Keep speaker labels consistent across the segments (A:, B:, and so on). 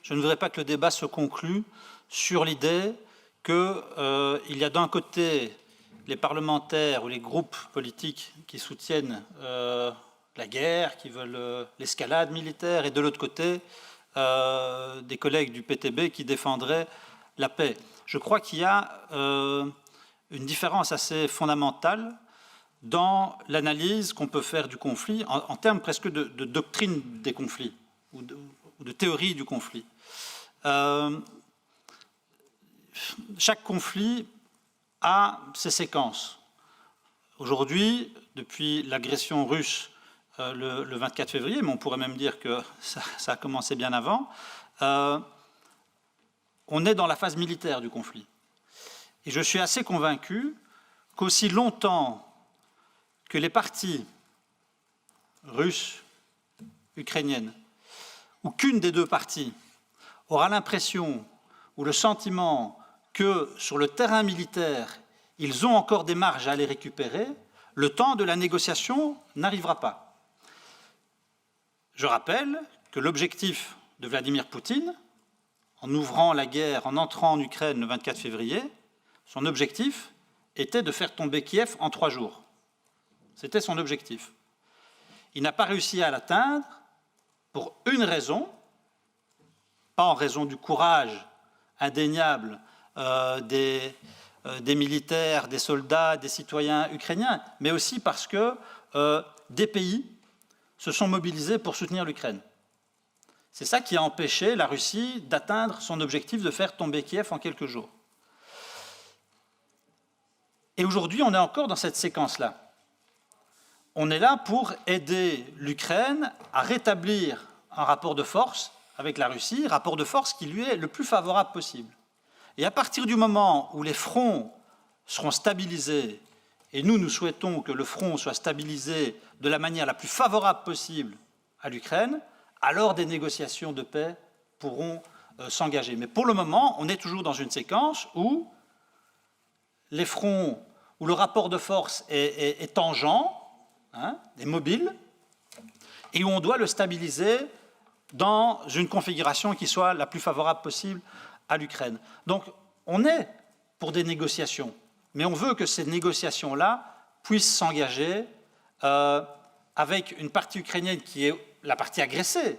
A: je ne voudrais pas que le débat se conclue sur l'idée qu'il y a d'un côté les parlementaires ou les groupes politiques qui soutiennent la guerre, qui veulent l'escalade militaire, et de l'autre côté, des collègues du PTB qui défendraient la paix. Je crois qu'il y a une différence assez fondamentale dans l'analyse qu'on peut faire du conflit, en termes presque de doctrine des conflits, ou de théorie du conflit. Chaque conflit a ses séquences. Aujourd'hui, depuis l'agression russe le 24 février, mais on pourrait même dire que ça a commencé bien avant, on est dans la phase militaire du conflit. Et je suis assez convaincu qu'aussi longtemps que les parties russes, ukrainiennes, ou qu'une des deux parties aura l'impression ou le sentiment que sur le terrain militaire, ils ont encore des marges à les récupérer, le temps de la négociation n'arrivera pas. Je rappelle que l'objectif de Vladimir Poutine, en ouvrant la guerre, en entrant en Ukraine le 24 février, son objectif était de faire tomber Kiev en 3 jours. C'était son objectif. Il n'a pas réussi à l'atteindre pour une raison, pas en raison du courage indéniable des militaires, des soldats, des citoyens ukrainiens, mais aussi parce que des pays se sont mobilisés pour soutenir l'Ukraine. C'est ça qui a empêché la Russie d'atteindre son objectif de faire tomber Kiev en quelques jours. Et aujourd'hui, on est encore dans cette séquence-là. On est là pour aider l'Ukraine à rétablir un rapport de force avec la Russie, rapport de force qui lui est le plus favorable possible. Et à partir du moment où les fronts seront stabilisés, et nous souhaitons que le front soit stabilisé de la manière la plus favorable possible à l'Ukraine, alors des négociations de paix pourront s'engager. Mais pour le moment, on est toujours dans une séquence où les fronts, où le rapport de force est tangent, est mobile, et où on doit le stabiliser dans une configuration qui soit la plus favorable possible à l'Ukraine. Donc, on est pour des négociations, mais on veut que ces négociations-là puissent s'engager avec une partie ukrainienne qui est la partie agressée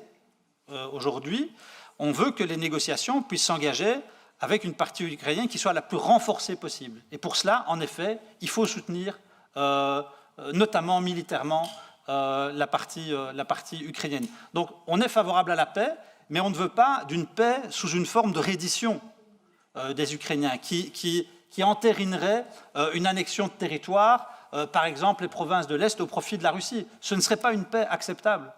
A: aujourd'hui. On veut que les négociations puissent s'engager avec une partie ukrainienne qui soit la plus renforcée possible. Et pour cela, en effet, il faut soutenir notamment militairement la partie ukrainienne. Donc on est favorable à la paix, mais on ne veut pas d'une paix sous une forme de reddition des Ukrainiens qui entérinerait une annexion de territoire, par exemple les provinces de l'Est au profit de la Russie. Ce ne serait pas une paix acceptable.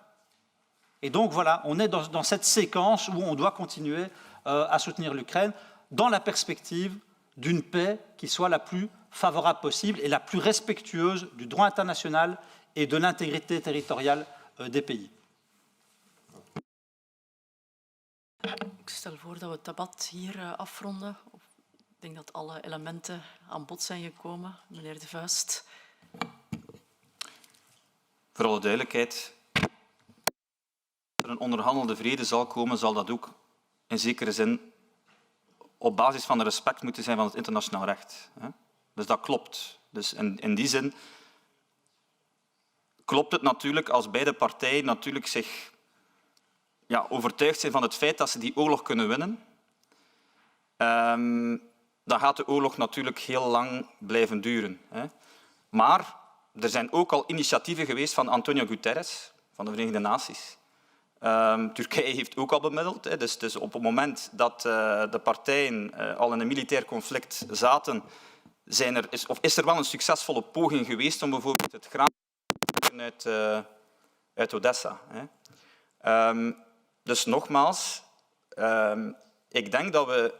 A: Et donc voilà, on est dans cette séquence où on doit continuer à soutenir l'Ukraine dans la perspective d'une paix qui soit la plus favorable possible et la plus respectueuse du droit international et de l'intégrité territoriale des pays.
B: Ik stel voor dat we het debat hier afronden. Ik denk dat alle elementen aan bod zijn gekomen. Meneer De Vuist.
C: Voor alle duidelijkheid, als er een onderhandelde vrede zal komen, zal dat ook in zekere zin op basis van de respect moeten zijn van het internationaal recht. Dus dat klopt. Dus in die zin klopt het natuurlijk als beide partijen natuurlijk zich overtuigd zijn van het feit dat ze die oorlog kunnen winnen. Dan gaat de oorlog natuurlijk heel lang blijven duren. Maar er zijn ook al initiatieven geweest van Antonio Guterres, van de Verenigde Naties. Turkije heeft ook al bemiddeld. Dus op het moment dat de partijen al in een militair conflict zaten, is er wel een succesvolle poging geweest om bijvoorbeeld het graan uit Odessa. Dus nogmaals, ik denk dat we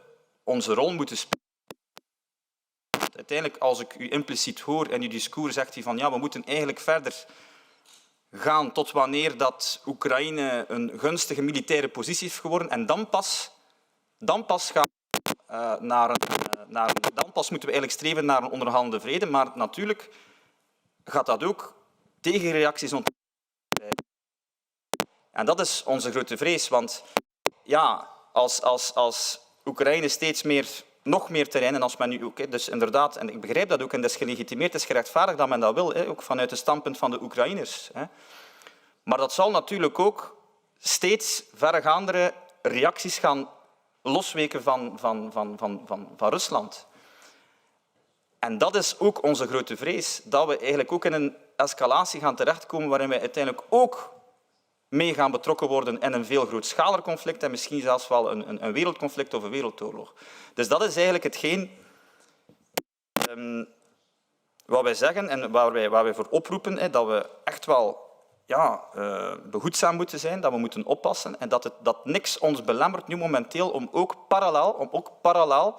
C: onze rol moeten spelen. Uiteindelijk, als ik u impliciet hoor in uw discours, zegt u van ja, we moeten eigenlijk verder gaan tot wanneer dat Oekraïne een gunstige militaire positie heeft geworden en dan pas gaan dan pas moeten we eigenlijk streven naar een onderhandelde vrede, maar natuurlijk gaat dat ook tegenreacties ontwikkelen. En dat is onze grote vrees, want ja, als Oekraïne steeds nog meer terreinen als men nu ook. Dus inderdaad, en ik begrijp dat ook, en dat is gelegitimeerd, het is gerechtvaardigd dat men dat wil, ook vanuit het standpunt van de Oekraïners. Maar dat zal natuurlijk ook steeds verregaandere reacties gaan losweken van Rusland. En dat is ook onze grote vrees, dat we eigenlijk ook in een escalatie gaan terechtkomen waarin wij uiteindelijk ook mee gaan betrokken worden in een veel grootschaliger conflict en misschien zelfs wel een wereldconflict of een wereldoorlog. Dus dat is eigenlijk hetgeen wat wij zeggen en waar wij voor oproepen, dat we echt wel behoedzaam moeten zijn, dat we moeten oppassen en dat niks ons belemmert nu momenteel om ook parallel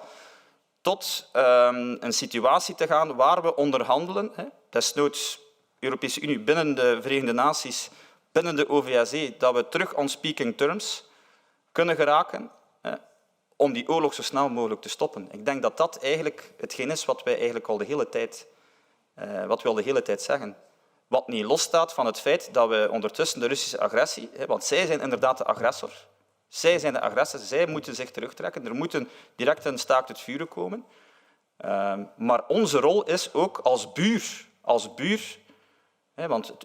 C: tot een situatie te gaan waar we onderhandelen, desnoods Europese Unie binnen de Verenigde Naties, binnen de OVSE, dat we terug on speaking terms kunnen geraken om die oorlog zo snel mogelijk te stoppen. Ik denk dat dat eigenlijk hetgeen is wat wij eigenlijk al de hele tijd zeggen. Wat niet losstaat van het feit dat we ondertussen de Russische agressie, want zij zijn inderdaad de agressor, zij moeten zich terugtrekken, er moet direct een staakt het vuren komen. Maar onze rol is ook als buur, want het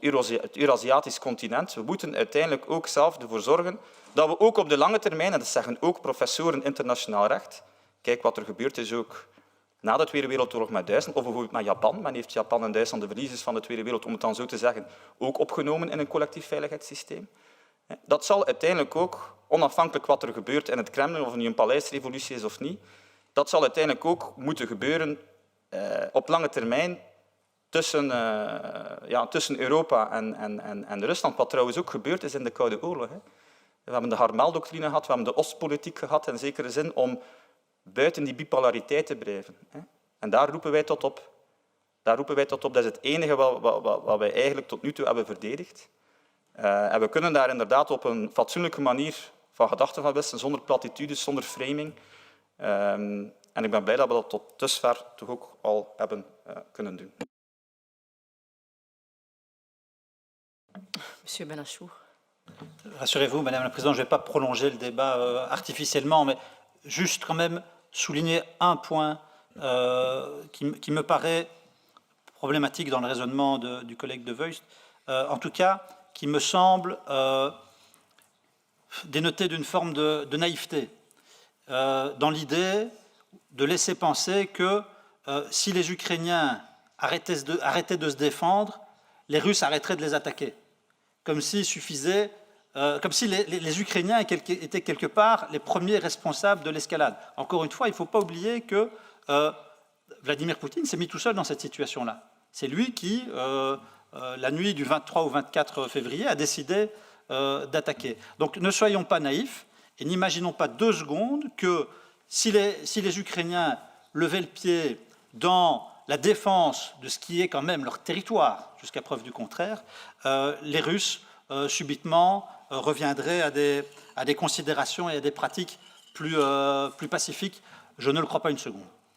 C: Eurasiatisch continent, we moeten uiteindelijk ook zelf ervoor zorgen dat we ook op de lange termijn, en dat zeggen ook professoren internationaal recht, kijk wat er gebeurd is ook na de Tweede Wereldoorlog met Duitsland, of bijvoorbeeld met Japan. Men heeft Japan en Duitsland de verliezers van de Tweede Wereldoorlog, om het dan zo te zeggen, ook opgenomen in een collectief veiligheidssysteem. Dat zal uiteindelijk ook, onafhankelijk wat er gebeurt in het Kremlin, of het nu een paleisrevolutie is of niet, dat zal uiteindelijk ook moeten gebeuren op lange termijn tussen Europa en Rusland, wat trouwens ook gebeurd is in de Koude Oorlog. We hebben de Harmel-doctrine gehad, we hebben de Oostpolitiek gehad, in zekere zin om buiten die bipolariteit te blijven. En daar roepen wij tot op. Dat is het enige wat wij eigenlijk tot nu toe hebben verdedigd. En we kunnen daar inderdaad op een fatsoenlijke manier van gedachten van wisselen, zonder platitudes, zonder framing. En ik ben blij dat we dat tot dusver toch ook al hebben kunnen doen.
B: Monsieur Benachou.
A: Rassurez-vous, Madame la Présidente, je ne vais pas prolonger le débat artificiellement, mais juste quand même souligner un point qui me paraît problématique dans le raisonnement du collègue de Vuist, en tout cas qui me semble dénoter d'une forme de naïveté, dans l'idée de laisser penser que si les Ukrainiens arrêtaient de se défendre, les Russes arrêteraient de les attaquer. Comme s'il suffisait, comme si les Ukrainiens étaient quelque part les premiers responsables de l'escalade. Encore une fois, il ne faut pas oublier que Vladimir Poutine s'est mis tout seul dans cette situation-là. C'est lui qui, la nuit du 23 au 24 février, a décidé d'attaquer. Donc ne soyons pas naïfs et n'imaginons pas 2 secondes que si les Ukrainiens levaient le pied dans la défense de ce qui est quand même leur territoire, jusqu'à preuve du contraire, les Russes, subitement, reviendraient à des considérations et à des pratiques plus pacifiques. Je ne le crois pas une seconde.